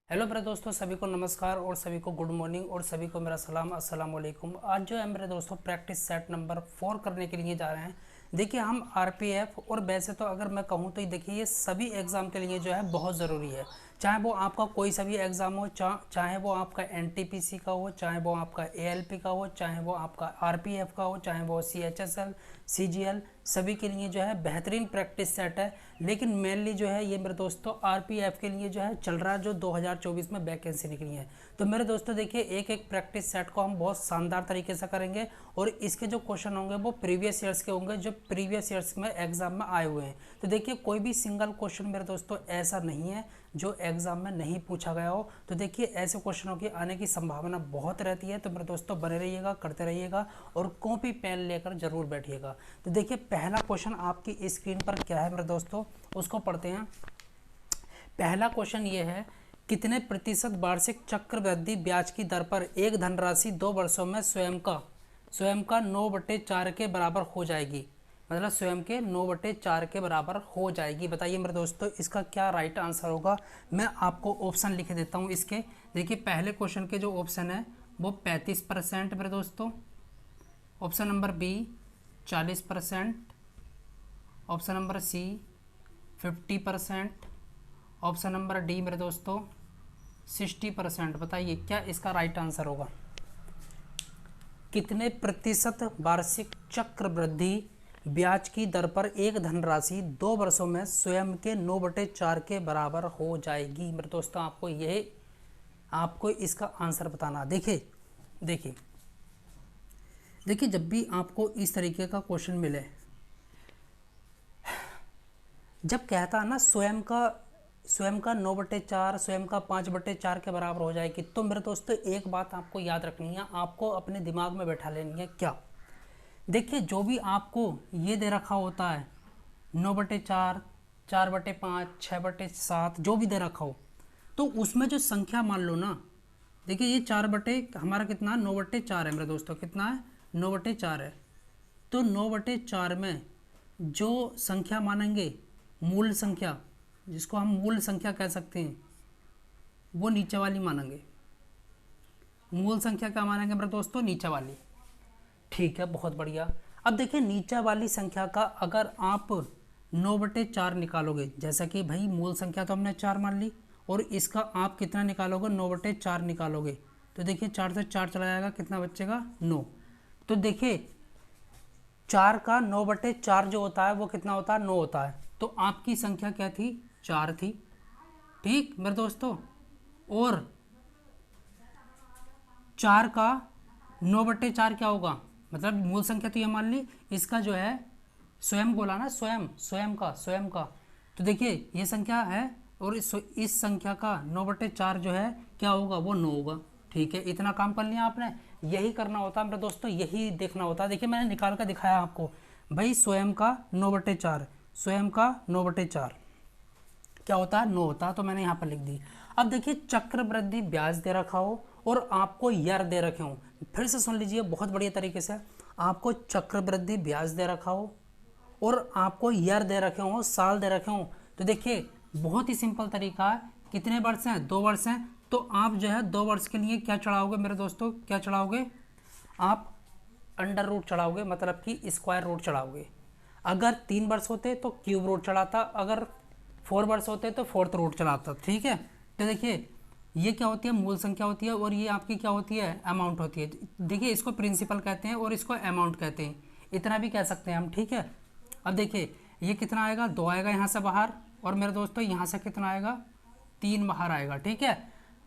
Hello मेरे दोस्तों, सभी को नमस्कार और सभी को गुड मॉर्निंग और सभी को मेरा सलाम अस्सलाम वालेकुम। आज जो है मेरे दोस्तों प्रैक्टिस सेट नंबर 4 करने के लिए जा रहे हैं। देखिए हम आरपीएफ और वैसे तो अगर मैं कहूँ तो देखिए ये सभी एग्ज़ाम के लिए जो है बहुत ज़रूरी है। चाहे वो आपका कोई सा भी एग्ज़ाम हो, चाहे वो आपका एनटीपीसी का हो, चाहे वो आपका एएलपी का हो, चाहे वो आपका आरपीएफ का हो, चाहे वो सीएचएसएल सीजीएल, सभी के लिए जो है बेहतरीन प्रैक्टिस सेट है। लेकिन मेनली जो है ये मेरे दोस्तों आरपीएफ के लिए जो है चल रहा है, जो 2024 में वैकेंसी निकली है। तो मेरे दोस्तों देखिए एक एक प्रैक्टिस सेट को हम बहुत शानदार तरीके से करेंगे और इसके जो क्वेश्चन होंगे वो प्रीवियस ईयर्स के होंगे, जो प्रीवियस ईयर्स में एग्जाम में आए हुए हैं। तो देखिए कोई भी सिंगल क्वेश्चन मेरे दोस्तों ऐसा नहीं है जो एग्जाम में नहीं पूछा गया हो। तो देखिए ऐसे क्वेश्चनों की आने की संभावना बहुत रहती है। तो मेरे दोस्तों बने रहिएगा, करते रहिएगा और कॉपी पेन लेकर जरूर बैठिएगा। तो देखिए पहला क्वेश्चन आपकी स्क्रीन पर क्या है मेरे दोस्तों, उसको पढ़ते हैं। पहला क्वेश्चन ये है, कितने प्रतिशत वार्षिक चक्रवृद्धि ब्याज की दर पर एक धनराशि 2 वर्षों में स्वयं का 9/4 के बराबर हो जाएगी। मतलब स्वयं के 9/4 के बराबर हो जाएगी। बताइए मेरे दोस्तों इसका क्या राइट आंसर होगा। मैं आपको ऑप्शन लिख देता हूँ इसके। देखिए पहले क्वेश्चन के जो ऑप्शन है वो 35% मेरे दोस्तों, option number B 40%, option number C 50%, option number D मेरे दोस्तों 60%। बताइए क्या इसका राइट आंसर होगा। कितने प्रतिशत वार्षिक चक्रवृद्धि ब्याज की दर पर एक धनराशि 2 वर्षों में स्वयं के 9/4 के बराबर हो जाएगी। मेरे दोस्तों आपको इसका आंसर बताना। देखिए देखिए देखिए जब भी आपको इस तरीके का क्वेश्चन मिले, जब कहता है ना स्वयं का 9/4, स्वयं का 5/4 के बराबर हो जाएगी, तो मेरे दोस्तों एक बात आपको याद रखनी है, आपको अपने दिमाग में बैठा लेनी है। क्या? देखिए जो भी आपको ये दे रखा होता है 9/4, 4/5, 6/7, जो भी दे रखा हो, तो उसमें जो संख्या मान लो ना, देखिए ये 4 बटे हमारा कितना 9/4 है मेरे दोस्तों, कितना है 9/4 है। तो 9/4 में जो संख्या मानेंगे, मूल संख्या, जिसको हम मूल संख्या कह सकते हैं, वो नीचे वाली मानेंगे। मूल संख्या क्या मानेंगे मेरे दोस्तों? नीचे वाली। ठीक है, बहुत बढ़िया। अब देखिए नीचे वाली संख्या का अगर आप 9/4 निकालोगे, जैसा कि भाई मूल संख्या तो हमने 4 मान ली, और इसका आप कितना निकालोगे? 9/4 निकालोगे। तो देखिए 4 से 4 चला जाएगा, कितना बचेगा? 9। तो देखिए 4 का 9/4 जो होता है वो कितना होता है? 9 होता है। तो आपकी संख्या क्या थी? 4 थी। ठीक मेरे दोस्तों, और 4 का 9/4 क्या होगा? मतलब मूल संख्या तो ये मान ली, इसका जो है स्वयं बोला ना, स्वयं का। तो देखिए ये संख्या है और इस संख्या का 9/4 जो है क्या होगा? वो 9 होगा। ठीक है, इतना काम कर लिया आपने। यही करना होता है मेरे दोस्तों, यही देखना होता है। देखिए मैंने निकाल कर दिखाया आपको भाई, स्वयं का 9/4, स्वयं का 9/4 क्या होता है? 9 होता है। तो मैंने यहाँ पर लिख दी। अब देखिए चक्रवृद्धि ब्याज दे रखा हो और आपको ईयर दे रखे हो, फिर से सुन लीजिए बहुत बढ़िया तरीके से। आपको चक्रवृद्धि ब्याज दे रखा हो और आपको ईयर दे रखे हो, साल दे रखे हो, तो देखिए बहुत ही सिंपल तरीका है। कितने वर्ष हैं? 2 वर्ष हैं। तो आप जो है 2 वर्ष के लिए क्या चढ़ाओगे मेरे दोस्तों? क्या चढ़ाओगे? आप अंडर रूट चढ़ाओगे, मतलब कि स्क्वायर रूट चढ़ाओगे। अगर 3 वर्ष होते तो क्यूब रूट चढ़ाता, अगर 4 वर्ष होते तो फोर्थ रूट चढ़ाता। ठीक है, तो देखिए ये क्या होती है? मूल संख्या होती है, और ये आपकी क्या होती है? अमाउंट होती है। देखिए इसको प्रिंसिपल कहते हैं और इसको अमाउंट कहते हैं, इतना भी कह सकते हैं हम। ठीक है, अब देखिए ये कितना आएगा? 2 आएगा यहाँ से बाहर, और मेरे दोस्तों यहाँ से कितना आएगा? 3 बाहर आएगा। ठीक है,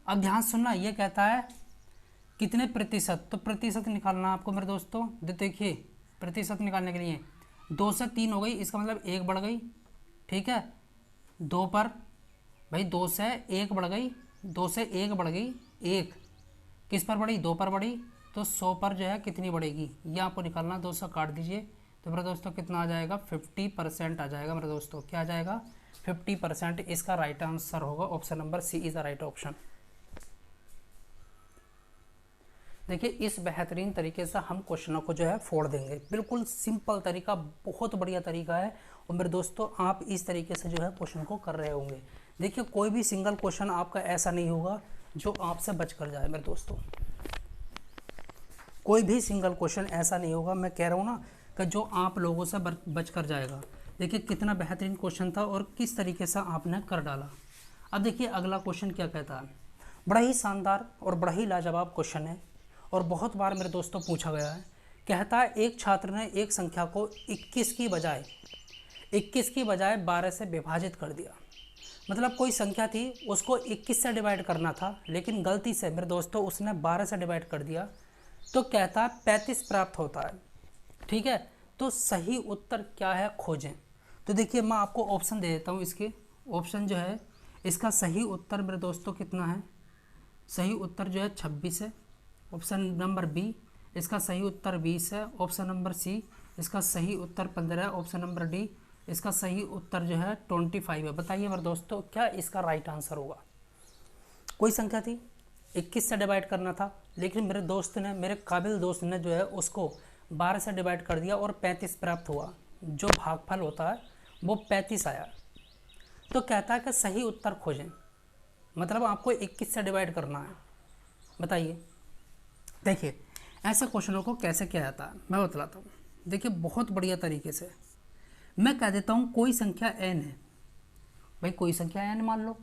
अब ध्यान सुनना, ये कहता है कितने प्रतिशत, तो प्रतिशत निकालना आपको मेरे दोस्तों। देखिए प्रतिशत निकालने के लिए 2 से 3 हो गई, इसका मतलब 1 बढ़ गई। ठीक है, 2 पर भाई 2 से 1 बढ़ गई, 2 से 1 बढ़ गई, 1 किस पर बढ़ी? 2 पर बढ़ी। तो 100 पर जो है कितनी बढ़ेगी, ये आपको निकालना। 2 से काट दीजिए, तो मेरे दोस्तों कितना आ जाएगा? 50% आ जाएगा मेरे दोस्तों। क्या आ जाएगा? 50%। इसका राइट आंसर होगा option number C is the right option. देखिए इस बेहतरीन तरीके से हम क्वेश्चनों को जो है फोड़ देंगे। बिल्कुल सिंपल तरीका, बहुत बढ़िया तरीका है। और मेरे दोस्तों आप इस तरीके से जो है क्वेश्चन को कर रहे होंगे। देखिए कोई भी सिंगल क्वेश्चन आपका ऐसा नहीं होगा जो आपसे बच कर जाए मेरे दोस्तों, कोई भी सिंगल क्वेश्चन ऐसा नहीं होगा, मैं कह रहा हूँ ना कि जो आप लोगों से बच कर जाएगा। देखिए कितना बेहतरीन क्वेश्चन था और किस तरीके से आपने कर डाला। अब देखिए अगला क्वेश्चन क्या कहता है, बड़ा ही शानदार और बड़ा ही लाजवाब क्वेश्चन है और बहुत बार मेरे दोस्तों पूछा गया है। कहता है एक छात्र ने एक संख्या को 21 की बजाय 12 से विभाजित कर दिया। मतलब कोई संख्या थी उसको 21 से डिवाइड करना था, लेकिन गलती से मेरे दोस्तों उसने 12 से डिवाइड कर दिया, तो कहता है 35 प्राप्त होता है। ठीक है, तो सही उत्तर क्या है खोजें। तो देखिए मैं आपको ऑप्शन दे देता हूँ, इसके ऑप्शन जो है, इसका सही उत्तर मेरे दोस्तों कितना है, सही उत्तर जो है 26 है, ऑप्शन नंबर बी। इसका सही उत्तर 20 है, ऑप्शन नंबर सी। इसका सही उत्तर 15 है, ऑप्शन नंबर डी। इसका सही उत्तर जो है 25 है। बताइए मेरे दोस्तों क्या इसका राइट आंसर होगा। कोई संख्या थी 21 से डिवाइड करना था, लेकिन मेरे दोस्त ने, मेरे काबिल दोस्त ने जो है उसको 12 से डिवाइड कर दिया और 35 प्राप्त हुआ। जो भागफल होता है वो 35 आया। तो कहता है कि सही उत्तर खोजें, मतलब आपको 21 से डिवाइड करना है। बताइए। देखिए ऐसे क्वेश्चनों को कैसे किया जाता है मैं बतलाता हूँ। देखिए बहुत बढ़िया तरीके से मैं कह देता हूँ कोई संख्या n है, भाई कोई संख्या n मान लो,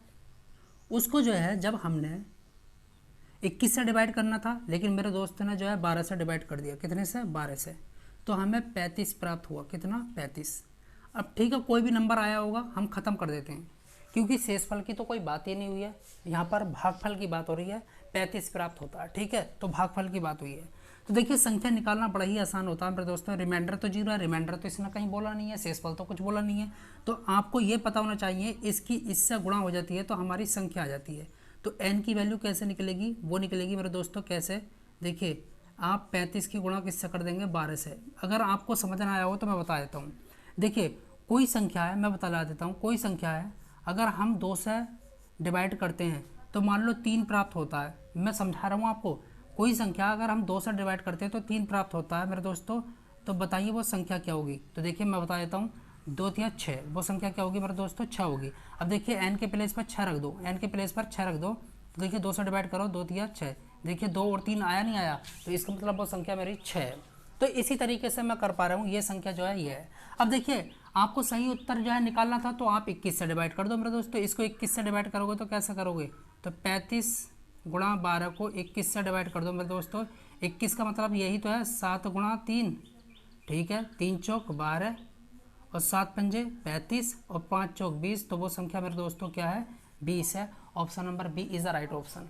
उसको जो है जब हमने 21 से डिवाइड करना था, लेकिन मेरे दोस्त ने जो है 12 से डिवाइड कर दिया। कितने से? 12 से। तो हमें 35 प्राप्त हुआ। कितना? 35। अब ठीक है, कोई भी नंबर आया होगा हम ख़त्म कर देते हैं, क्योंकि शेषफल की तो कोई बात ही नहीं हुई है, यहाँ पर भागफल की बात हो रही है। 35 प्राप्त होता है, ठीक है, तो भागफल की बात हुई है। तो देखिए संख्या निकालना बड़ा ही आसान होता है मेरे दोस्तों। रिमाइंडर तो 0 है, रिमाइंडर तो इसने कहीं बोला नहीं है, शेषफल तो कुछ बोला नहीं है। तो आपको ये पता होना चाहिए इसकी इससे गुणा हो जाती है तो हमारी संख्या आ जाती है। तो n की वैल्यू कैसे निकलेगी? वो निकलेगी मेरे दोस्तों कैसे, देखिए आप 35 की गुणा किससे कर देंगे? 12 से। अगर आपको समझ ना आया हो तो मैं बता देता हूँ। देखिए कोई संख्या है, मैं बता देता हूँ, कोई संख्या है अगर हम 2 से डिवाइड करते हैं तो मान लो 3 प्राप्त होता है। मैं समझा रहा हूँ आपको, कोई संख्या अगर हम 2 से डिवाइड करते हैं तो 3 प्राप्त होता है मेरे दोस्तों। तो बताइए वो संख्या क्या होगी? तो देखिए मैं बता देता हूँ, 2 या 6, वो संख्या क्या होगी मेरे दोस्तों? 6 होगी। अब देखिए n के प्लेस पर 6 रख दो, n के प्लेस पर 6 रख दो, तो देखिए 2 से डिवाइड करो, 2 या 6, देखिए 2 और 3 आया नहीं आया, तो इसका मतलब वो संख्या मेरी 6 है। तो इसी तरीके से मैं कर पा रहा हूँ, ये संख्या जो है ये है। अब देखिए आपको सही उत्तर जो है निकालना था, तो आप 21 से डिवाइड कर दो मेरे दोस्तों। इसको 21 से डिवाइड करोगे तो कैसे करोगे? तो 35 गुणा 12 को 21 से डिवाइड कर दो मेरे दोस्तों। 21 का मतलब यही तो है 7 गुणा 3, ठीक है, 3 चौक 12 और 7 पंजे 35 और 5 चौक 20, तो वो संख्या मेरे दोस्तों क्या है? 20 है। Option number B is the right option.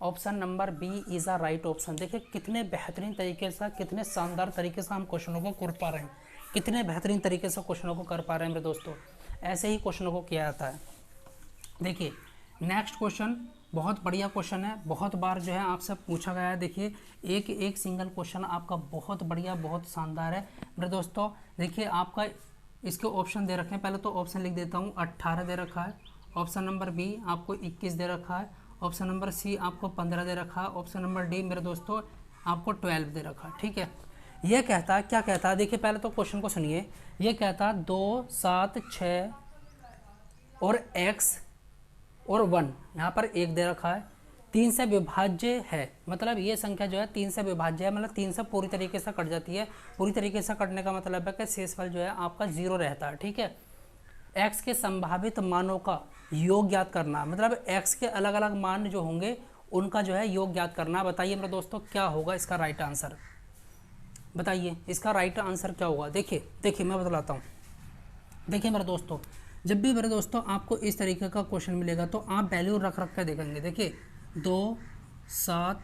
Option number B is the right option. देखिए कितने बेहतरीन तरीके से, कितने शानदार तरीके से हम क्वेश्चनों को कर पा रहे हैं, कितने बेहतरीन तरीके से क्वेश्चनों को कर पा रहे हैं मेरे दोस्तों। ऐसे ही क्वेश्चनों को किया जाता है। देखिए नेक्स्ट क्वेश्चन बहुत बढ़िया क्वेश्चन है, बहुत बार जो है आपसे पूछा गया है। देखिए एक एक सिंगल क्वेश्चन आपका बहुत बढ़िया, बहुत शानदार है मेरे दोस्तों। देखिए आपका इसके ऑप्शन दे रखे हैं, पहले तो ऑप्शन लिख देता हूँ। 18 दे रखा है, ऑप्शन नंबर बी आपको 21 दे रखा है, ऑप्शन नंबर सी आपको 15 दे रखा है, ऑप्शन नंबर डी मेरे दोस्तों आपको 12 दे रखा है, ठीक है। ये कहता है, क्या कहता है? देखिए पहले तो क्वेश्चन को सुनिए। ये कहता है 2, 7, 6 और x और 1, यहाँ पर 1 दे रखा है, 3 से विभाज्य है। मतलब ये संख्या जो है 3 से विभाज्य है, मतलब 3 से पूरी तरीके से कट जाती है। पूरी तरीके से कटने का मतलब है कि शेषफल जो है आपका 0 रहता है, ठीक है। x के संभावित मानों का योग ज्ञात करना, मतलब x के अलग अलग मान जो होंगे उनका जो है योग ज्ञात करना। बताइए मेरे दोस्तों क्या होगा इसका राइट आंसर? बताइए इसका राइट आंसर क्या होगा? देखिए मैं बतलाता हूँ। देखिए मेरे दोस्तों, जब भी मेरे दोस्तों आपको इस तरीके का क्वेश्चन मिलेगा तो आप वैल्यू रख कर देखेंगे। देखिए 2, 7,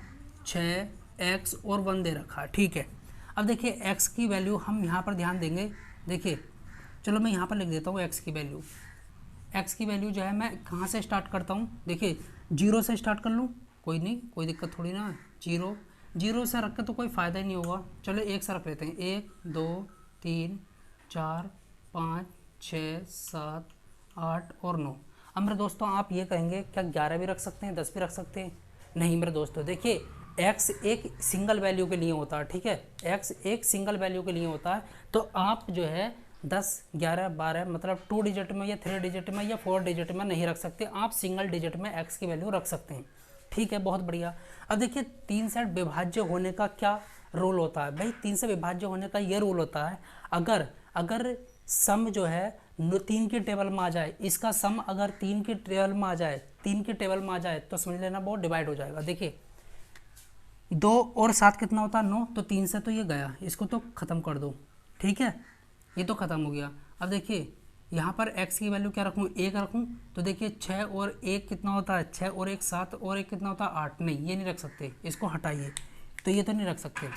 6, x और 1 दे रखा है, ठीक है। अब देखिए x की वैल्यू हम यहाँ पर ध्यान देंगे। देखिए चलो मैं यहाँ पर लिख देता हूँ x की वैल्यू। x की वैल्यू जो है मैं कहाँ से स्टार्ट करता हूँ? देखिए 0 से स्टार्ट कर लूँ, कोई नहीं, कोई दिक्कत थोड़ी ना है। 0 से रख के तो कोई फ़ायदा ही नहीं होगा। चलो 1 से रख लेते हैं। 1, 2, 3, 4, 5, 6, 7, 8 और 9। अब मेरे दोस्तों आप ये कहेंगे क्या 11 भी रख सकते हैं, 10 भी रख सकते हैं? नहीं मेरे दोस्तों, देखिए x एक सिंगल वैल्यू के लिए होता है, ठीक है। x एक सिंगल वैल्यू के लिए होता है, तो आप जो है 10, 11, 12 मतलब 2 डिजिट में या 3 डिजिट में या 4 डिजिट में नहीं रख सकते, आप सिंगल डिजिट में x की वैल्यू रख सकते हैं। ठीक है, बहुत बढ़िया। अब देखिए 3 से विभाज्य होने का क्या रूल होता है भाई, 3 से विभाज्य होने का ये रूल होता है, अगर अगर सम जो है 3 की टेबल में आ जाए, इसका सम अगर 3 की टेबल में आ जाए, 3 की टेबल में आ जाए तो समझ लेना वो डिवाइड हो जाएगा। देखिए 2 और 7 कितना होता है 9, तो 3 से तो ये गया, इसको तो ख़त्म कर दो। ठीक है, ये तो ख़त्म हो गया। अब देखिए यहाँ पर x की वैल्यू क्या रखूँ, 1 रखूँ, तो देखिए 6 और 1 कितना होता है, 6 और 1 7 और 1 कितना होता है 8, नहीं ये नहीं रख सकते, इसको हटाइए, तो ये तो नहीं रख सकते।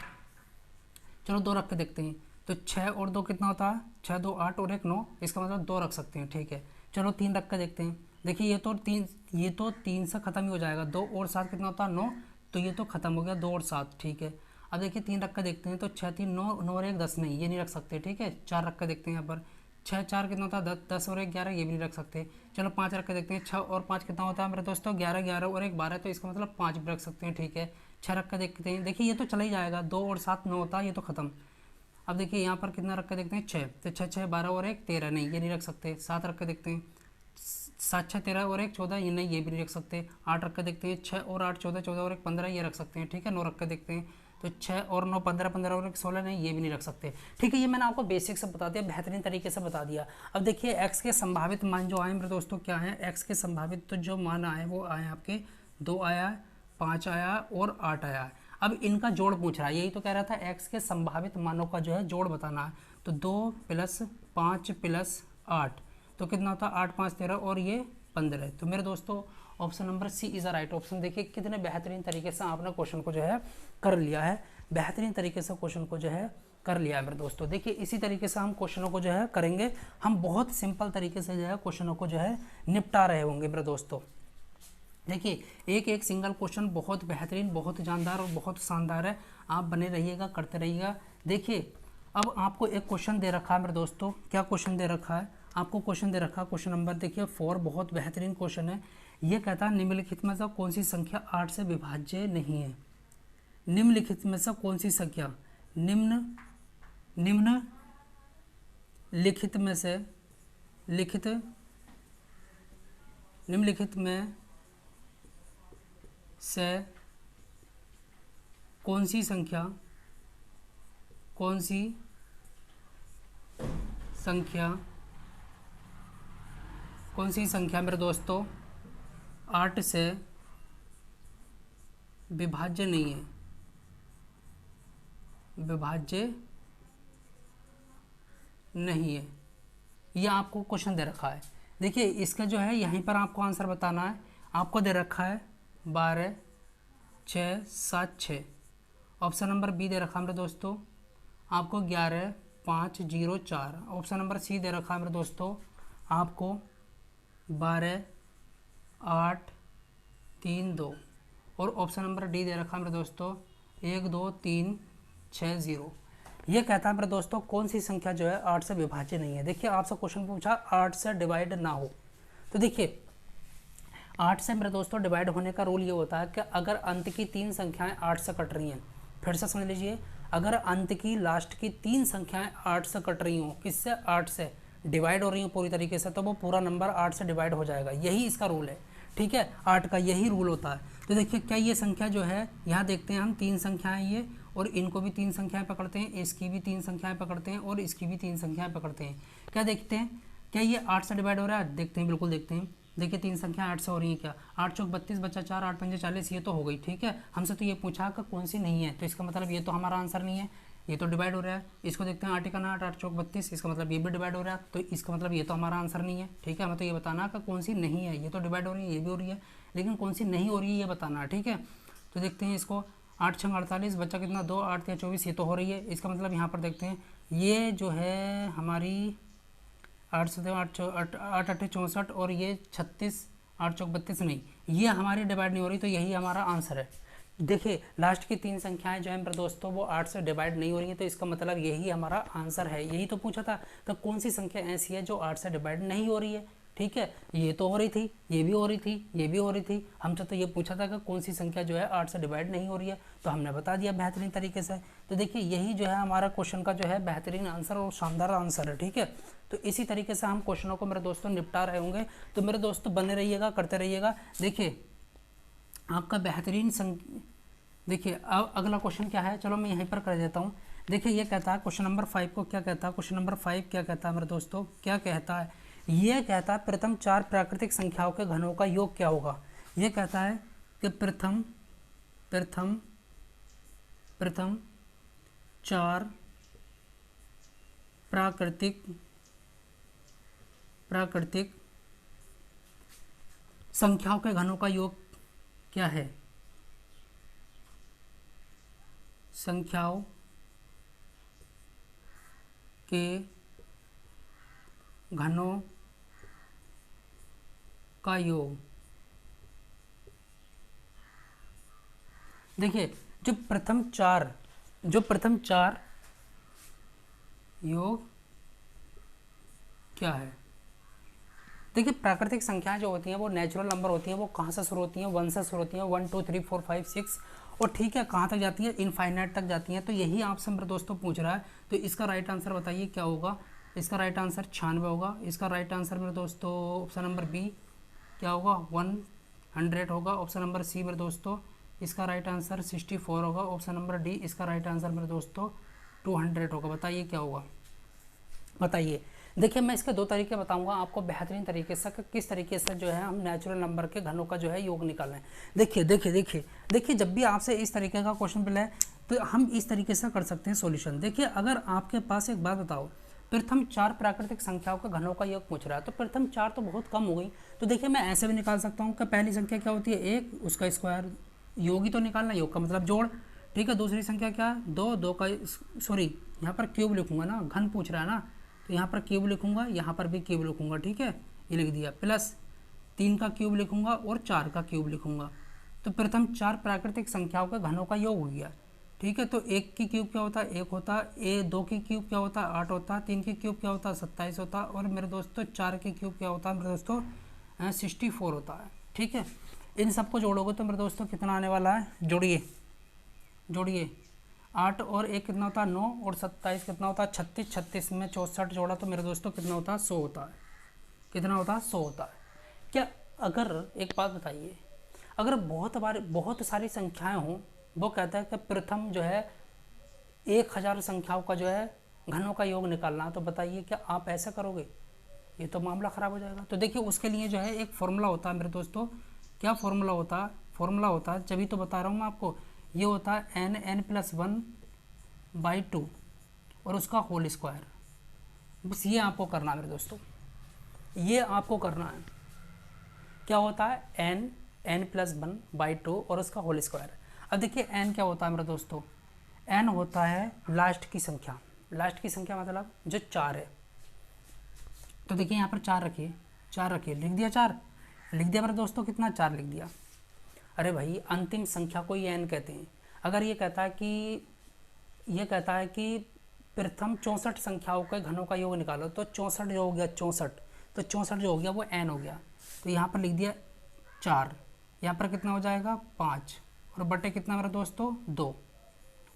चलो 2 रख के देखते हैं, तो 6 और 2 कितना होता है, 6 2 8 और 1 9, इसका मतलब 2 रख सकते हैं। ठीक है, चलो 3 रख के देखते हैं। देखिए ये तो 3 से ख़त्म ही हो जाएगा, 2 और 7 कितना होता है 9, तो ये तो ख़त्म हो गया 2 और 7। ठीक है, अब देखिए 3 रख कर देखते हैं, तो 6 3 9, 9 और 1 10, नहीं ये नहीं रख सकते। ठीक है, 4 रख कर देखते हैं, यहाँ पर 6 4 कितना होता है 10, 10 और 1 11, ये भी नहीं रख सकते। चलो 5 रख कर देखते हैं, 6 और 5 कितना होता है मेरे दोस्तों 11, 11 और 1 12, तो इसका मतलब 5 भी रख सकते हैं। ठीक है, 6 रख कर देखते हैं, देखिए ये तो चला ही जाएगा, 2 और 7 9 होता है, ये तो ख़त्म। अब देखिए यहाँ पर कितना रख कर देखते हैं 6, तो 6 6 12 और 1 13, नहीं ये नहीं रख सकते। 7 रख कर देखते हैं, 7 6 13 और 1 14, ये नहीं ये भी नहीं रख सकते। 8 रख कर देखते हैं, 6 और 8 14, 14 और 1 15, ये रख सकते हैं। ठीक है, 9 रख कर देखते हैं, तो 6 और 9 15, 15 और 1 16, नहीं ये भी नहीं रख सकते। ठीक है, ये मैंने आपको बेसिक से बता दिया, बेहतरीन तरीके से बता दिया। अब देखिए x के संभावित मान जो आए मेरे दोस्तों क्या है, x के संभावित तो जो मान आए वो आए आपके 2 आया, 5 आया और 8 आया। अब इनका जोड़ पूछ रहा है, यही तो कह रहा था x के संभावित मानों का जो है जोड़ बताना है। तो 2 + 5 + 8 तो कितना होता है 8 5 13 और ये 15। तो मेरे दोस्तों option number C is a right option. देखिए कितने बेहतरीन तरीके से आपने क्वेश्चन को जो है कर लिया है, बेहतरीन तरीके से क्वेश्चन को जो है कर लिया है मेरे दोस्तों। देखिए इसी तरीके से हम क्वेश्चनों को जो है करेंगे, हम बहुत सिंपल तरीके से जो है क्वेश्चनों को जो है निपटा रहे होंगे मेरे दोस्तों। देखिए एक एक सिंगल क्वेश्चन बहुत बेहतरीन, बहुत जानदार और बहुत शानदार है, आप बने रहिएगा, करते रहिएगा। देखिए अब आपको एक क्वेश्चन दे रखा है मेरे दोस्तों, क्या क्वेश्चन दे रखा है आपको, क्वेश्चन दे रखा है क्वेश्चन नंबर देखिए 4, बहुत बेहतरीन क्वेश्चन है। ये कहता है निम्नलिखित में से कौन सी संख्या 8 से विभाज्य नहीं है। निम्नलिखित में से कौन सी संख्या, निम्नलिखित में से निम्नलिखित में से कौन सी संख्या मेरे दोस्तों 8 से विभाज्य नहीं है, विभाज्य नहीं है। ये आपको क्वेश्चन दे रखा है। देखिए इसका जो है यहीं पर आपको आंसर बताना है। आपको दे रखा है 12 6 7 6, ऑप्शन नंबर बी दे रखा है मेरे दोस्तों आपको 11 5 0 4, ऑप्शन नंबर सी दे रखा है मेरे दोस्तों आपको 12 8 3 2, और ऑप्शन नंबर डी दे रखा है मेरे दोस्तों 1 2 3 6 0। ये कहता है मेरे दोस्तों कौन सी संख्या जो है 8 से विभाज्य नहीं है। देखिए आपसे क्वेश्चन पूछा 8 से डिवाइड ना हो, तो देखिए 8 से मेरे दोस्तों डिवाइड होने का रूल ये होता है कि अगर अंत की 3 संख्याएं 8 से कट रही हैं, फिर से समझ लीजिए, अगर अंत की लास्ट की 3 संख्याएं 8 से कट रही हों, किससे 8 से डिवाइड हो रही हूँ पूरी तरीके से, तो वो पूरा नंबर 8 से डिवाइड हो जाएगा। यही इसका रूल है। ठीक है, 8 का यही रूल होता है। तो देखिए क्या ये संख्या जो है यहाँ देखते हैं हम 3 संख्याएं ये, और इनको भी 3 संख्याएं पकड़ते हैं, इसकी भी 3 संख्याएं पकड़ते हैं और इसकी भी 3 संख्याएं पकड़ते हैं। क्या देखते हैं, क्या ये 8 से डिवाइड हो रहा है, देखते हैं, बिल्कुल देखते हैं। देखिए 3 संख्या 8 से हो रही है, क्या 8 चौक 32 बचा 4 8 पंजे 40, ये तो हो गई। ठीक है, हमसे तो ये पूछा कि कौन सी नहीं है, तो इसका मतलब ये तो हमारा आंसर नहीं है, ये तो डिवाइड हो रहा है। इसको देखते हैं 8 का 8 8 चौक 32, इसका मतलब ये भी डिवाइड हो रहा है, तो इसका मतलब ये तो हमारा आंसर नहीं है। ठीक है, हमें तो ये बताना कि कौन सी नहीं है, ये तो डिवाइड हो रही है, ये भी हो रही है, लेकिन कौन सी नहीं हो रही है ये बताना है। ठीक है, तो देखते हैं इसको 8 6 48 बच्चा कितना 2 8 3 24, ये तो हो रही है। इसका मतलब यहाँ पर देखते हैं ये जो है हमारी 8 से 8 8 8 64 और ये 36 8 चौक 32, नहीं ये हमारी डिवाइड नहीं हो रही, तो यही हमारा आंसर है। देखिए लास्ट की 3 संख्याएं जो है मेरे दोस्तों वो 8 से डिवाइड नहीं हो रही है, तो इसका मतलब यही हमारा आंसर है। यही तो पूछा था, तो कौन सी संख्या ऐसी है जो 8 से डिवाइड नहीं हो रही है। ठीक है, ये तो हो रही थी, ये भी हो रही थी, ये भी हो रही थी। हमसे तो ये पूछा था कि कौन सी संख्या जो है 8 से डिवाइड नहीं हो रही है, तो हमने बता दिया बेहतरीन तरीके से। तो देखिए यही जो है हमारा क्वेश्चन का जो है बेहतरीन आंसर और शानदार आंसर है। ठीक है, तो इसी तरीके से हम क्वेश्चनों को मेरे दोस्तों निपटा रहे होंगे। तो मेरे दोस्तों बने रहिएगा, करते रहिएगा। देखिए आपका बेहतरीन देखिए अब अगला क्वेश्चन क्या है, चलो मैं यहीं पर कर देता हूँ। देखिए ये कहता है क्वेश्चन नंबर 5 को क्या कहता है, क्वेश्चन नंबर 5 क्या कहता है मेरे दोस्तों, क्या कहता है, ये कहता है प्रथम 4 प्राकृतिक संख्याओं के घनों का योग क्या होगा। ये कहता है कि प्रथम प्रथम प्रथम 4 प्राकृतिक संख्याओं के घनों का योग क्या है। संख्याओं के घनों का योग। देखिए जो प्रथम चार योग क्या है। देखिए प्राकृतिक संख्याएं जो होती हैं वो नेचुरल नंबर होती हैं, वो कहाँ से शुरू होती हैं, 1 से शुरू होती हैं, 1 2 3 4 5 6, और ठीक है कहाँ तक जाती है, इनफाइनाइट तक जाती हैं। तो यही आपसे मेरे दोस्तों पूछ रहा है, तो इसका राइट आंसर बताइए क्या होगा। इसका राइट आंसर 96 होगा। इसका राइट आंसर मेरे दोस्तों ऑप्शन नंबर बी क्या होगा, 100 होगा। ऑप्शन नंबर सी मेरे दोस्तों इसका राइट आंसर 64 होगा। ऑप्शन नंबर डी इसका राइट आंसर मेरे दोस्तों 200 होगा। बताइए क्या होगा, बताइए। देखिए मैं इसके 2 तरीके बताऊंगा आपको बेहतरीन तरीके से कि किस तरीके से जो है हम नेचुरल नंबर के घनों का जो है योग निकालें। देखिए देखिए देखिए देखिए जब भी आपसे इस तरीके का क्वेश्चन मिले तो हम इस तरीके से कर सकते हैं सॉल्यूशन। देखिए अगर आपके पास एक बात बताओ, प्रथम 4 प्राकृतिक संख्याओं के घनों का योग पूछ रहा है, तो प्रथम 4 तो बहुत कम हो गई। तो देखिए मैं ऐसे भी निकाल सकता हूँ कि पहली संख्या क्या होती है 1, उसका स्क्वायर, योग ही तो निकालना, योग का मतलब जोड़। ठीक है, दूसरी संख्या क्या 2, 2 का सॉरी यहाँ पर क्यूब लिखूंगा ना, घन पूछ रहा है ना, तो यहाँ पर क्यूब लिखूंगा, यहाँ पर भी क्यूब लिखूंगा। ठीक है, ये लिख दिया, प्लस 3 का क्यूब लिखूंगा और 4 का क्यूब लिखूंगा। तो प्रथम 4 प्राकृतिक संख्याओं के घनों का योग हो गया। ठीक है, तो 1 की क्यूब क्या होता है 1 होता है, 2 की क्यूब क्या होता है 8 होता है, 3 की क्यूब क्या होता है 27 होता है, और मेरे दोस्तों 4 की क्यूब क्या होता है मेरे दोस्तों 64 होता है। ठीक है, इन सबको जोड़ोगे तो मेरे दोस्तों कितना आने वाला है, जोड़िए 8 और 1 कितना होता है 9, और 27 कितना होता है 36, 36 में 64 जोड़ा तो मेरे दोस्तों कितना होता है 100 होता है। कितना होता है 100 होता है। क्या अगर एक बात बताइए, अगर बहुत सारी संख्याएं हों, वो कहता है कि प्रथम जो है 1000 संख्याओं का जो है घनों का योग निकालना, तो बताइए क्या आप ऐसा करोगे, ये तो मामला ख़राब हो जाएगा। तो देखिए उसके लिए जो है एक फॉर्मूला होता है मेरे दोस्तों। क्या फॉर्मूला होता है, फॉर्मूला होता है जब तो बता रहा हूँ मैं आपको, ये होता है n+1/2 और उसका होल स्क्वायर। बस ये आपको करना है मेरे दोस्तों, ये आपको करना है। क्या होता है n+1/2 और उसका होल स्क्वायर। अब देखिए n क्या होता है मेरे दोस्तों, n होता है लास्ट की संख्या। लास्ट की संख्या मतलब जो 4 है। तो देखिए यहाँ पर 4 रखिए, 4 रखिए, लिख दिया 4, लिख दिया मेरे दोस्तों, कितना 4 लिख दिया। अरे भाई अंतिम संख्या को ही n कहते हैं। अगर ये कहता है कि प्रथम 64 संख्याओं के घनों का योग निकालो, तो 64 जो हो गया 64, तो 64 जो हो गया वो n हो गया। तो यहाँ पर लिख दिया 4, यहाँ पर कितना हो जाएगा 5, और बटे कितना मेरे दोस्तों 2,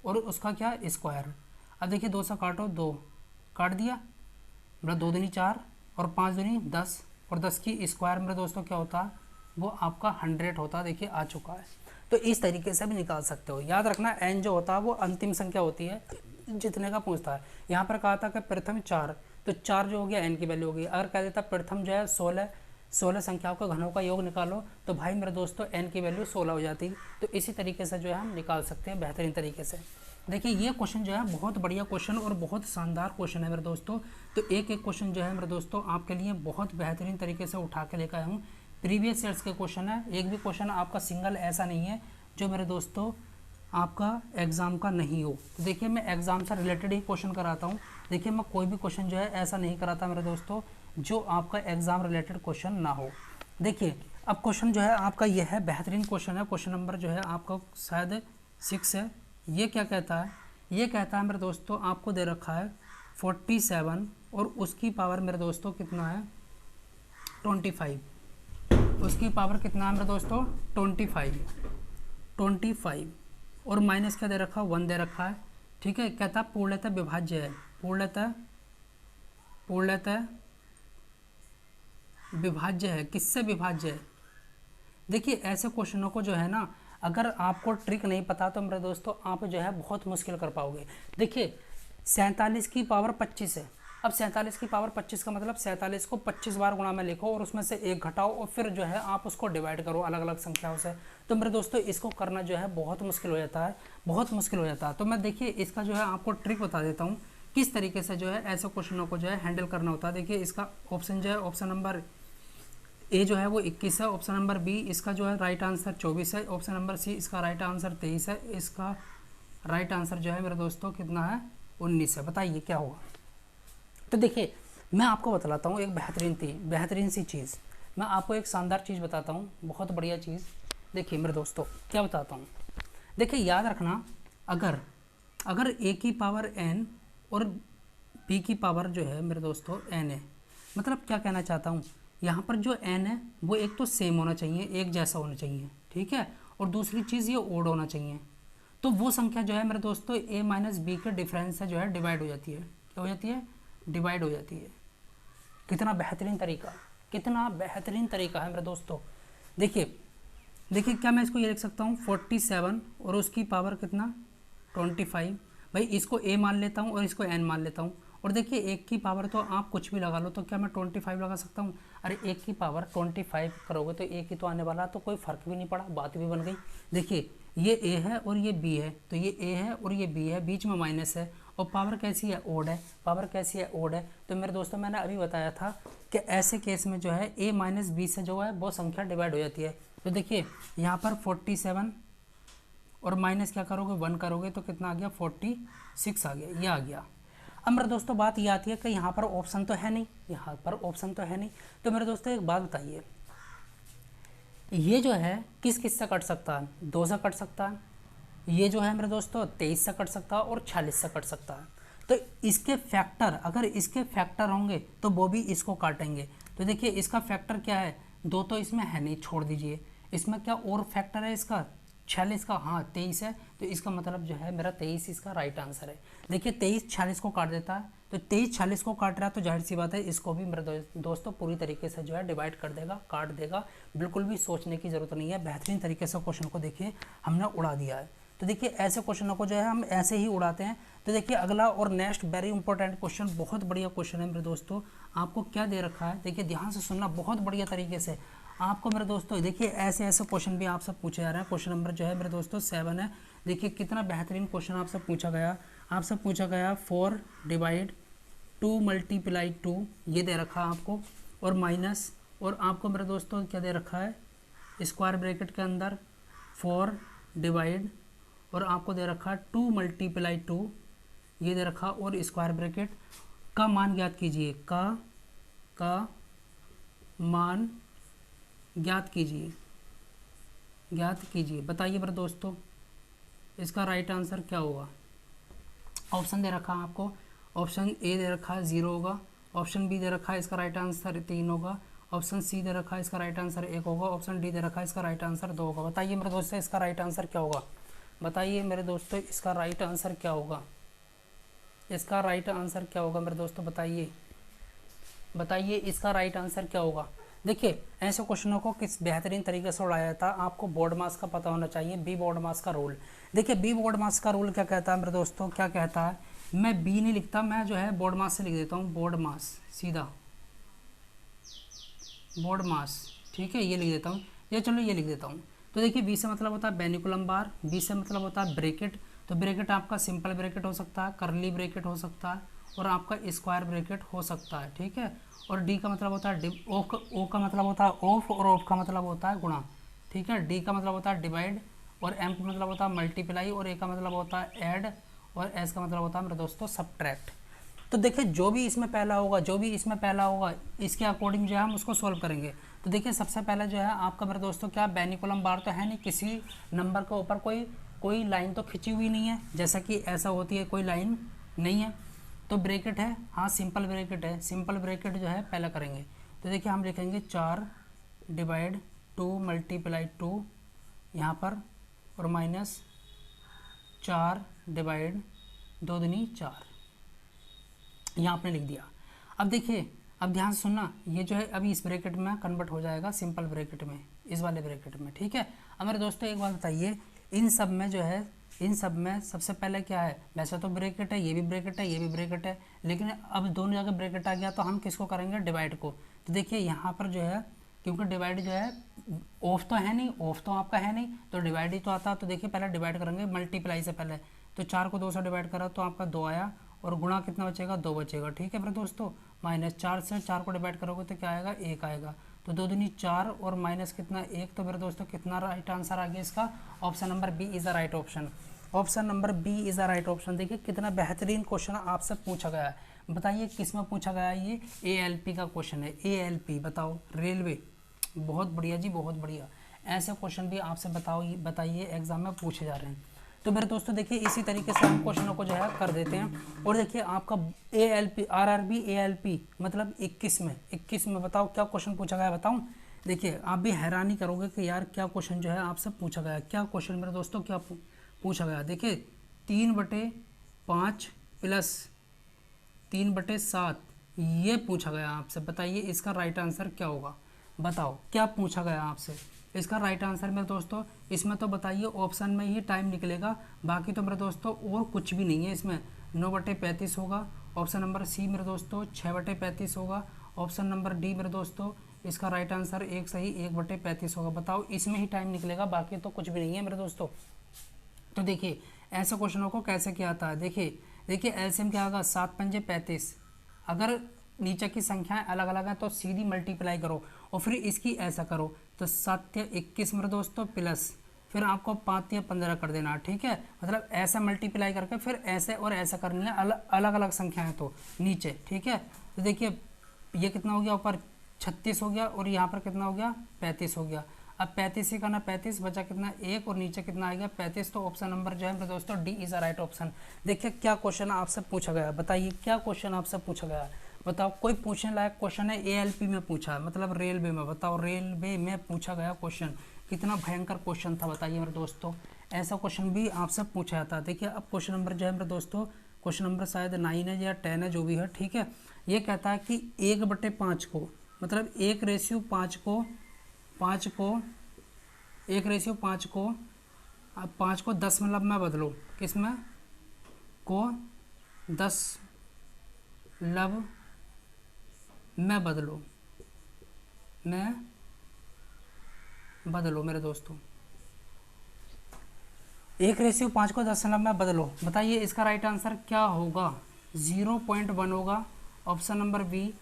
और उसका क्या स्क्वायर। अब देखिए 2 से काटो, 2 काट दिया, मेरा 2 दूनी 4 और 5 दूनी 10, और 10 की स्क्वायर मेरे दोस्तों क्या होता है, वो आपका 100 होता है। देखिए आ चुका है। तो इस तरीके से भी निकाल सकते हो। याद रखना n जो होता है वो अंतिम संख्या होती है जितने का पूछता है। यहाँ पर कहा था कि प्रथम 4, तो 4 जो हो गया n की वैल्यू हो गई। अगर कह देता प्रथम जो है 16 संख्याओं के घनों का योग निकालो, तो भाई मेरे दोस्तों n की वैल्यू 16 हो जाती। तो इसी तरीके से जो है हम निकाल सकते हैं बेहतरीन तरीके से। देखिए ये क्वेश्चन जो है बहुत बढ़िया क्वेश्चन और बहुत शानदार क्वेश्चन है मेरे दोस्तों। तो एक एक क्वेश्चन जो है मेरे दोस्तों आपके लिए बहुत बेहतरीन तरीके से उठा के लेकर आया हूँ। प्रीवियस ईयर्स के क्वेश्चन है, एक भी क्वेश्चन आपका सिंगल ऐसा नहीं है जो मेरे दोस्तों आपका एग्ज़ाम का नहीं हो। तो देखिए मैं एग्ज़ाम से रिलेटेड ही क्वेश्चन कराता हूँ। देखिए मैं कोई भी क्वेश्चन जो है ऐसा नहीं कराता मेरे दोस्तों जो आपका एग्ज़ाम रिलेटेड क्वेश्चन ना हो। देखिए अब क्वेश्चन जो है आपका ये है, बेहतरीन क्वेश्चन है। क्वेश्चन नंबर जो है आपका शायद 6 है। ये क्या कहता है, ये कहता है मेरे दोस्तों आपको दे रखा है 47 और उसकी पावर मेरे दोस्तों कितना है 25, उसकी पावर कितना है मेरे दोस्तों 25 और माइनस क्या दे रखा है 1 दे रखा है। ठीक है, कहता पूर्णतः विभाज्य है, पूर्णतः विभाज्य है। किससे विभाज्य है? देखिए ऐसे क्वेश्चनों को जो है ना, अगर आपको ट्रिक नहीं पता तो मेरे दोस्तों आप जो है बहुत मुश्किल कर पाओगे। देखिए 47 की पावर 25 है। अब 47 की पावर 25 का मतलब 47 को 25 बार गुणा में लिखो और उसमें से एक घटाओ और फिर जो है आप उसको डिवाइड करो अलग अलग संख्याओं से। तो मेरे दोस्तों इसको करना जो है बहुत मुश्किल हो जाता है, बहुत मुश्किल हो जाता है। तो मैं देखिए इसका जो है आपको ट्रिक बता देता हूँ किस तरीके से जो है ऐसे क्वेश्चनों को जो है हैंडल करना होता है। देखिए इसका ऑप्शन जो है, ऑप्शन नंबर ए जो है वो 21 है, ऑप्शन नंबर बी इसका जो है राइट आंसर 24 है, ऑप्शन नंबर सी इसका राइट आंसर 23 है, इसका राइट आंसर जो है मेरे दोस्तों कितना है 19 है। बताइए क्या होगा? तो देखिए मैं आपको बतलाता हूँ एक बेहतरीन सी चीज़। मैं आपको एक शानदार चीज़ बताता हूँ, बहुत बढ़िया चीज़। देखिए मेरे दोस्तों क्या बताता हूँ, देखिए याद रखना, अगर ए की पावर n और बी की पावर जो है मेरे दोस्तों n है, मतलब क्या कहना चाहता हूँ, यहाँ पर जो n है वो एक तो सेम होना चाहिए, एक जैसा होना चाहिए, ठीक है, और दूसरी चीज़ ये ओड होना चाहिए। तो वो संख्या जो है मेरे दोस्तों a माइनस बी के डिफरेंस से जो है डिवाइड हो जाती है। क्या हो जाती है? डिवाइड हो जाती है। कितना बेहतरीन तरीका है मेरे दोस्तों। देखिए क्या मैं इसको ये लिख सकता हूँ 47 और उसकी पावर कितना 25। भाई इसको a मान लेता हूँ और इसको n मान लेता हूँ। और देखिए एक की पावर तो आप कुछ भी लगा लो, तो क्या मैं 25 लगा सकता हूँ? अरे एक की पावर 25 करोगे तो एक ही तो आने वाला, तो कोई फ़र्क भी नहीं पड़ा, बात भी बन गई। देखिए ये a है और ये b है, तो ये a है और ये b है, बीच में माइनस है और पावर कैसी है? ओड है। तो मेरे दोस्तों मैंने अभी बताया था कि ऐसे केस में जो है a माइनस बी से जो है वो संख्या डिवाइड हो जाती है। तो देखिए यहाँ पर 47 और माइनस क्या करोगे 1 करोगे तो कितना आ गया 46 आ गया, ये आ गया। अब मेरे दोस्तों बात ये आती है कि यहाँ पर ऑप्शन तो है नहीं, तो मेरे दोस्तों एक बात बताइए, ये जो है किस किस से कट सकता है? 2 से कट सकता है, ये जो है मेरे दोस्तों 23 से कट सकता है और 46 से कट सकता है। तो इसके फैक्टर, अगर इसके फैक्टर होंगे तो वो भी इसको काटेंगे। तो देखिए इसका फैक्टर क्या है? 2 तो इसमें है नहीं, छोड़ दीजिए। इसमें क्या और फैक्टर है इसका? 46 का, हाँ 23 है, तो इसका मतलब जो है मेरा 23 इसका राइट आंसर है। देखिए 23 46 को काट देता है, तो 23 46 को काट रहा है तो जाहिर सी बात है इसको भी मेरे दोस्तों पूरी तरीके से जो है डिवाइड कर देगा, काट देगा। बिल्कुल भी सोचने की ज़रूरत नहीं है, बेहतरीन तरीके से क्वेश्चन को देखिए हमने उड़ा दिया है। तो देखिए ऐसे क्वेश्चनों को जो है हम ऐसे ही उड़ाते हैं। तो देखिए अगला और नेक्स्ट वेरी इंपॉर्टेंट क्वेश्चन, बहुत बढ़िया क्वेश्चन है मेरे दोस्तों। आपको क्या दे रखा है? देखिए ध्यान से सुनना बहुत बढ़िया तरीके से आपको मेरे दोस्तों। देखिए ऐसे क्वेश्चन भी आपसे पूछे जा रहे हैं। क्वेश्चन नंबर जो है मेरे दोस्तों 7 है। देखिए कितना बेहतरीन क्वेश्चन आपसे पूछा गया। 4 डिवाइड 2 मल्टीप्लाई 2 ये दे रखा है आपको, और माइनस, और आपको मेरे दोस्तों क्या दे रखा है? स्क्वायर ब्रैकेट के अंदर 4 डिवाइड, और आपको दे रखा है 2 मल्टीप्लाई 2 ये दे रखा, और स्क्वायर ब्रैकेट का मान ज्ञात कीजिए, का मान ज्ञात कीजिए। बताइए मेरे दोस्तों इसका राइट आंसर क्या होगा? ऑप्शन दे रखा है आपको, ऑप्शन ए दे रखा है 0 होगा, ऑप्शन बी दे रखा है इसका राइट आंसर 3 होगा, ऑप्शन सी दे रखा है इसका राइट आंसर 1 होगा, ऑप्शन डी दे रखा है इसका राइट आंसर 2 होगा। बताइए मेरे दोस्तों इसका राइट आंसर क्या होगा? इसका राइट आंसर क्या होगा मेरे दोस्तों? बताइए इसका राइट आंसर क्या होगा? देखिए ऐसे क्वेश्चनों को किस बेहतरीन तरीके से उड़ाया जाता है, आपको बोर्ड मास का पता होना चाहिए। बी बोर्ड मास का रूल, देखिए बी बोर्ड मास का रूल क्या कहता है मेरे दोस्तों? क्या कहता है? मैं बी नहीं लिखता, मैं जो है बोर्ड मास से लिख देता हूँ, बोर्ड मास, सीधा बोर्ड मास, ठीक है, ये लिख देता हूँ, ये चलो ये लिख देता हूँ। तो देखिए बी से मतलब होता है बेनिकुलम बार, बी से मतलब होता है ब्रैकेट, तो ब्रैकेट आपका सिंपल ब्रैकेट हो सकता है, करली ब्रैकेट हो सकता है, और आपका स्क्वायर ब्रैकेट हो सकता है, ठीक है। और डी का मतलब होता है ओ का मतलब होता है ऑफ, और ऑफ का मतलब होता है गुणा, ठीक है। डी का मतलब होता है डिवाइड, और एम का मतलब होता है मल्टीप्लाई, और ए का मतलब होता है ऐड, और एस का मतलब होता है मेरे दोस्तों सब्ट्रैक्ट। तो देखिए जो भी इसमें पहला होगा इसके अकॉर्डिंग जो है हम उसको सॉल्व करेंगे। तो देखिए सबसे पहले जो है आपका मेरे दोस्तों क्या बेनिकुलम बार तो है नहीं, किसी नंबर के ऊपर कोई लाइन तो खिंची हुई नहीं है, जैसा कि ऐसा होती है कोई लाइन नहीं है, तो ब्रैकेट है, हाँ सिंपल ब्रैकेट है, सिंपल ब्रैकेट जो है पहले करेंगे। तो देखिए हम लिखेंगे 4 डिवाइड 2 मल्टीप्लाई 2 यहाँ पर, और माइनस 4 डिवाइड 2 दूनी 4, यहाँ आपने लिख दिया। अब देखिए, अब ध्यान से सुनना, ये जो है अभी इस ब्रैकेट में कन्वर्ट हो जाएगा सिंपल ब्रैकेट में, इस वाले ब्रैकेट में, ठीक है। अब मेरे दोस्तों एक बात बताइए, इन सब में जो है, इन सब में सबसे पहले क्या है, वैसे तो ब्रैकेट है, ये भी ब्रैकेट है, ये भी ब्रैकेट है, लेकिन अब दोनों जगह ब्रैकेट आ गया तो हम किसको करेंगे, डिवाइड को। तो देखिए यहाँ पर जो है, क्योंकि डिवाइड जो है ऑफ तो है नहीं, ऑफ तो आपका है नहीं, तो डिवाइड ही तो आता। तो देखिए पहले डिवाइड करेंगे मल्टीप्लाई से पहले, तो 4 को 2 से डिवाइड करा तो आपका 2 आया, और गुणा कितना बचेगा, 2 बचेगा, ठीक है मेरे दोस्तों। माइनस 4 से 4 को डिवाइड करोगे तो क्या आएगा, 1 आएगा, तो 2 दूनी 4 और माइनस कितना 1, तो मेरे दोस्तों कितना राइट आंसर आ गया इसका, option number B is the right option. Option number B is the right option. देखिए कितना बेहतरीन क्वेश्चन आपसे पूछा गया है। बताइए किस में पूछा गया है, ये ALP का क्वेश्चन है, ALP बताओ, रेलवे। बहुत बढ़िया जी, बहुत बढ़िया। ऐसे क्वेश्चन भी आपसे बताइए एग्जाम में पूछे जा रहे हैं। तो मेरे दोस्तों देखिए इसी तरीके से हम क्वेश्चनों को जो है कर देते हैं। और देखिए आपका ALP RRB ALP मतलब 21 में बताओ क्या क्वेश्चन पूछा गया है, बताऊं। देखिए आप भी हैरानी करोगे कि यार क्या क्वेश्चन जो है आपसे पूछा गया है। क्या क्वेश्चन मेरे दोस्तों क्या पूछा गया, देखिए 3/5 प्लस 3/7 ये पूछा गया आपसे। बताइए इसका राइट आंसर क्या होगा, बताओ क्या पूछा गया आपसे। इसका राइट आंसर मेरे दोस्तों, इसमें तो बताइए ऑप्शन में ही टाइम निकलेगा, बाकी तो मेरे दोस्तों और कुछ भी नहीं है इसमें। 9/35 होगा, ऑप्शन नंबर सी मेरे दोस्तों 6/35 होगा, ऑप्शन नंबर डी मेरे दोस्तों इसका राइट आंसर एक सही 1/35 होगा। बताओ इसमें ही टाइम निकलेगा, बाकी तो कुछ भी नहीं है मेरे दोस्तों। तो देखिए ऐसे क्वेश्चनों को कैसे किया आता है, देखिए एलसीएम क्या होगा, 7 पंजे 35। अगर नीचे की संख्याएं अलग अलग हैं तो सीधी मल्टीप्लाई करो और फिर इसकी ऐसा करो, तो 7 या 21 मेरे दोस्तों प्लस फिर आपको 5 या 15 कर देना, ठीक है। मतलब ऐसा मल्टीप्लाई करके फिर ऐसे और ऐसा करनी है, अलग अलग संख्याएं तो नीचे, ठीक है। तो देखिए ये कितना हो गया, ऊपर 36 हो गया और यहाँ पर कितना हो गया, 35 हो गया। अब 35 ही करना, 35 बचा कितना 1 और नीचे कितना आ गया 35। तो ऑप्शन नंबर जो है मेरे दोस्तों D is a right option. देखिए क्या क्वेश्चन आपसे पूछा गया, बताइए क्या क्वेश्चन आपसे पूछा गया, बताओ। कोई पूछने लायक क्वेश्चन है, ALP में पूछा है, मतलब रेलवे में। बताओ रेलवे में पूछा गया क्वेश्चन, कितना भयंकर क्वेश्चन था बताइए मेरे दोस्तों। ऐसा क्वेश्चन भी आपसे पूछा जाता है। देखिए अब क्वेश्चन नंबर जो है मेरे दोस्तों, क्वेश्चन नंबर शायद 9 है या 10 है, जो भी है, ठीक है। ये कहता है कि 1/5 को, मतलब 1/5 को 5 को अब 5 को दशमलव में बदलो, किसमें को 10 में बदलो मेरे दोस्तों। 1/5 को 10 में बदलो, बताइए इसका राइट आंसर क्या होगा। 0.1 होगा, ऑप्शन नंबर बी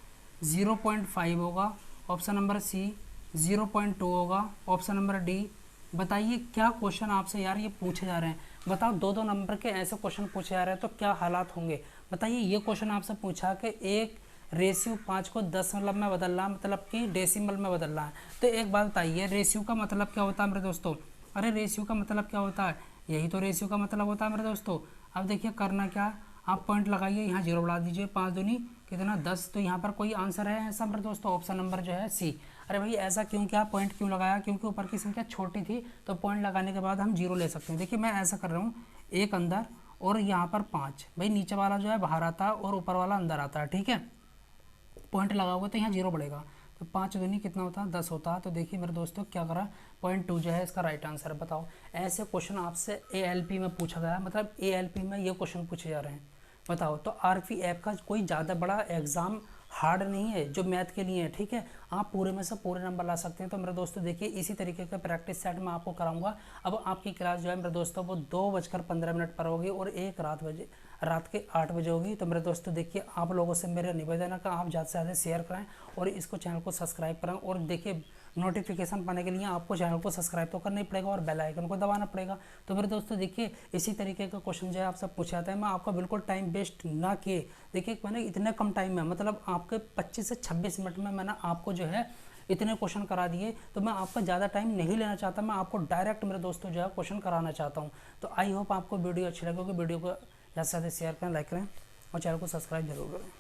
0.5 होगा, ऑप्शन नंबर सी 0.2 होगा, ऑप्शन नंबर डी। बताइए क्या क्वेश्चन आपसे यार ये पूछे जा रहे हैं। बताओ 2-2 नंबर के ऐसे क्वेश्चन पूछे जा रहे हैं तो क्या हालात होंगे। बताइए ये क्वेश्चन आपसे पूछा कि 1/5 को दशमलव में बदलना, मतलब कि डेसिमल में बदलना है। तो एक बात बताइए, रेशियो का मतलब क्या होता है मेरे दोस्तों। अरे रेशियो का मतलब क्या होता है, यही तो रेशियो का मतलब होता है मेरे दोस्तों। अब देखिए करना क्या, आप पॉइंट लगाइए, यहाँ 0 बढ़ा दीजिए, 5 दूनी कितना 10। तो यहाँ पर कोई आंसर है ऐसा मेरे दोस्तों, ऑप्शन नंबर जो है सी। अरे भाई ऐसा क्यों, क्या पॉइंट क्यों लगाया, क्योंकि ऊपर की संख्या छोटी थी तो पॉइंट लगाने के बाद हम 0 ले सकते हैं। देखिए मैं ऐसा कर रहा हूँ, एक अंदर और यहाँ पर 5, भाई नीचे वाला जो है बाहर आता है और ऊपर वाला अंदर आता है, ठीक है। पॉइंट लगाओगे तो यहाँ 0 बढ़ेगा, तो 5 दूनी कितना होता है 10 होता है। तो देखिए मेरे दोस्तों क्या करा, 0.2 जो है इसका राइट आंसर है। बताओ ऐसे क्वेश्चन आपसे ALP में पूछा गया, मतलब ALP में ये क्वेश्चन पूछे जा रहे हैं। बताओ तो RPF का कोई ज़्यादा बड़ा एग्ज़ाम हार्ड नहीं है जो मैथ के लिए है, ठीक है। आप पूरे में से पूरे नंबर ला सकते हैं। तो मेरे दोस्तों देखिए इसी तरीके का प्रैक्टिस सेट मैं आपको कराऊंगा। अब आपकी क्लास जो है मेरे दोस्तों वो 2:15 पर होगी और एक रात के 8 बजे होगी। तो मेरे दोस्तों देखिए आप लोगों से मेरा निवेदन है कि आप ज़्यादा से ज़्यादा शेयर करें और इसको चैनल को सब्सक्राइब करें। और देखिए नोटिफिकेशन पाने के लिए आपको चैनल को सब्सक्राइब तो करना ही पड़ेगा और बेल आइकन को दबाना पड़ेगा। तो मेरे दोस्तों देखिए इसी तरीके का क्वेश्चन जो है आपसे पूछा जाता है। मैं आपको बिल्कुल टाइम वेस्ट ना किए, देखिए मैंने इतने कम टाइम में, मतलब आपके 25 से 26 मिनट में मैंने आपको जो है इतने क्वेश्चन करा दिए। तो मैं आपका ज़्यादा टाइम नहीं लेना चाहता, मैं आपको डायरेक्ट मेरे दोस्तों जो है क्वेश्चन कराना चाहता हूँ। तो आई होप आपको वीडियो अच्छी लगे, वीडियो को ज़्यादा से ज़्यादा शेयर करें, लाइक करें और चैनल को सब्सक्राइब जरूर करें।